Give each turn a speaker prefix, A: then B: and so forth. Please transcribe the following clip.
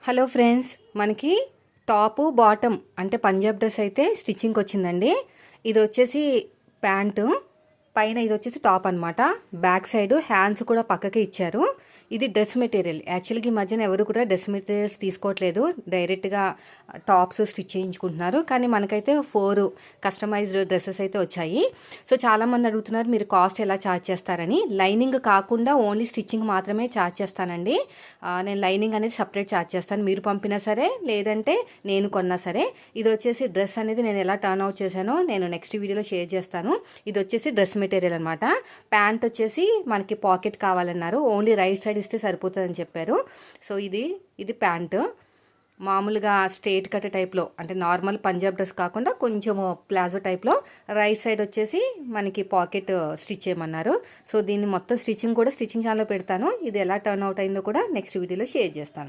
A: Hello friends, మనకి top bottom అంటే Punjab dress అయితే స్టిచ్చింగ్కి వచ్చిందండి. ఇది వచ్చేసి ప్యాంటు, పైన ఇది వచ్చేసి టాప్ అనమాట. బ్యాక్ సైడ్ హ్యాండ్స్ కూడా పక్కకే ఇచ్చారు. ఇది డ్రెస్ మెటీరియల్. యాక్చువల్గా ఈ మధ్యన ఎవరు కూడా డ్రెస్ మెటీరియల్స్ తీసుకోవట్లేదు, డైరెక్ట్గా టాప్స్ స్టిచ్ చేయించుకుంటున్నారు. కానీ మనకైతే 4 కస్టమైజ్డ్ డ్రెస్సెస్ అయితే వచ్చాయి. సో చాలామంది అడుగుతున్నారు మీరు కాస్ట్ ఎలా ఛార్జ్ చేస్తారని. లైనింగ్ కాకుండా ఓన్లీ స్టిచ్చింగ్ మాత్రమే ఛార్జ్ చేస్తానండి. నేను లైనింగ్ అనేది సపరేట్ ఛార్జ్ చేస్తాను, మీరు పంపినా సరే లేదంటే నేను కొన్నా సరే. ఇది వచ్చేసి డ్రెస్ అనేది నేను ఎలా టర్న్ అవుట్ చేశానో నేను నెక్స్ట్ వీడియోలో షేర్ చేస్తాను. ఇది వచ్చేసి డ్రెస్ మెటీరియల్ అనమాట. ప్యాంట్ వచ్చేసి మనకి పాకెట్ కావాలన్నారు, ఓన్లీ రైట్ సైడ్ ఇస్తే సరిపోతుందని చెప్పారు. సో ఇది ప్యాంటు మామూలుగా స్ట్రేట్ కట్ టైప్లో, అంటే నార్మల్ పంజాబ్ డ్రెస్ కాకుండా కొంచెము ప్లాజో టైప్లో రైట్ సైడ్ వచ్చేసి మనకి పాకెట్ స్టిచ్ చేయమన్నారు. సో దీన్ని మొత్తం స్టిచ్చింగ్ ఛానల్లో పెడతాను. ఇది ఎలా టర్న్ అవుట్ అయిందో కూడా నెక్స్ట్ వీడియోలో షేర్ చేస్తాను.